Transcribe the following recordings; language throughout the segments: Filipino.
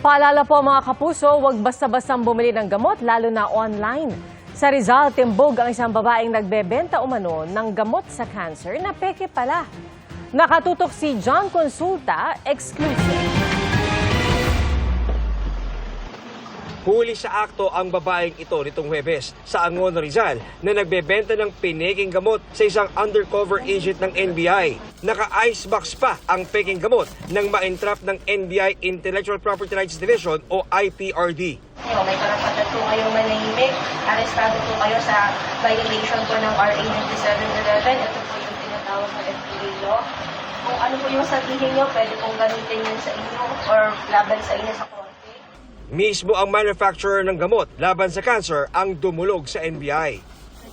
Paalala po mga kapuso, huwag basta-bastang bumili ng gamot, lalo na online. Sa Rizal, timbog ang isang babaeng nagbebenta umano ng gamot sa cancer na peke pala. Nakatutok si John Consulta, exclusive. Huli sa akto ang babaeng ito nitong Huwebes sa Angono, Rizal na nagbebenta ng peking gamot sa isang undercover agent ng NBI. Naka-icebox pa ang peking gamot nang ma-entrap ng NBI Intellectual Property Rights Division o IPRD. May karapatan po ngayong manahimik. Arestado po kayo sa violation po ng RA 9711. Ito po yung tinatawag na FDA law. Kung ano po yung sabihin nyo, pwede pong gamitin yun sa inyo or laban sa inyo sa korte. Mismo ang manufacturer ng gamot laban sa cancer ang dumulog sa NBI.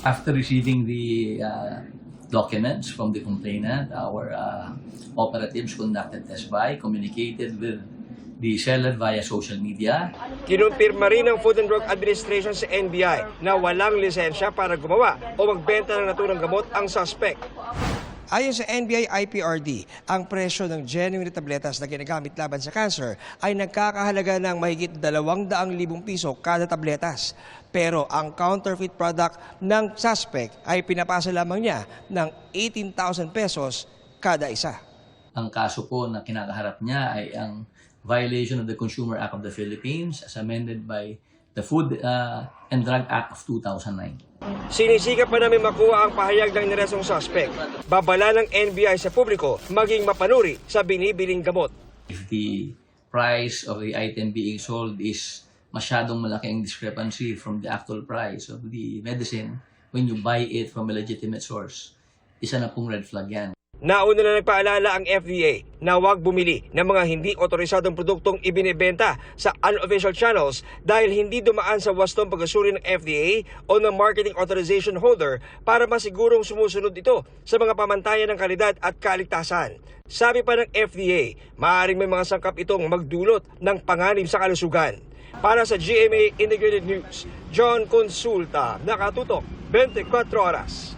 After receiving the documents from the complainant, our operatives conducted test buy, communicated with the seller via social media. Kinumpirma rin ng Food and Drug Administration sa NBI na walang lisensya para gumawa o magbenta ng naturang gamot ang suspect. Ayon sa NBI IPRD, ang presyo ng genuine tabletas na ginagamit laban sa cancer ay nagkakahalaga ng mahigit 200,000 piso kada tabletas. Pero ang counterfeit product ng suspect ay pinapasa lamang niya ng 18,000 pesos kada isa. Ang kaso po na kinakaharap niya ay ang violation of the Consumer Act of the Philippines as amended by the Food and Drug Act of 2009. Sinisikap pa namin makuha ang pahayag ng niresong suspect. Babala ng NBI sa publiko maging mapanuri sa binibiling gamot. If the price of the item being sold is masyadong malaki ang discrepancy from the actual price of the medicine when you buy it from a legitimate source, isa na pong red flag yan. Nauna na nagpaalala ang FDA na huwag bumili ng mga hindi otorisadong produktong ibinebenta sa unofficial channels dahil hindi dumaan sa wastong pagsusuri ng FDA o ng marketing authorization holder para masigurong sumusunod ito sa mga pamantayan ng kalidad at kaligtasan. Sabi pa ng FDA, maaaring may mga sangkap itong magdulot ng panganib sa kalusugan. Para sa GMA Integrated News, John Consulta, nakatutok 24 oras.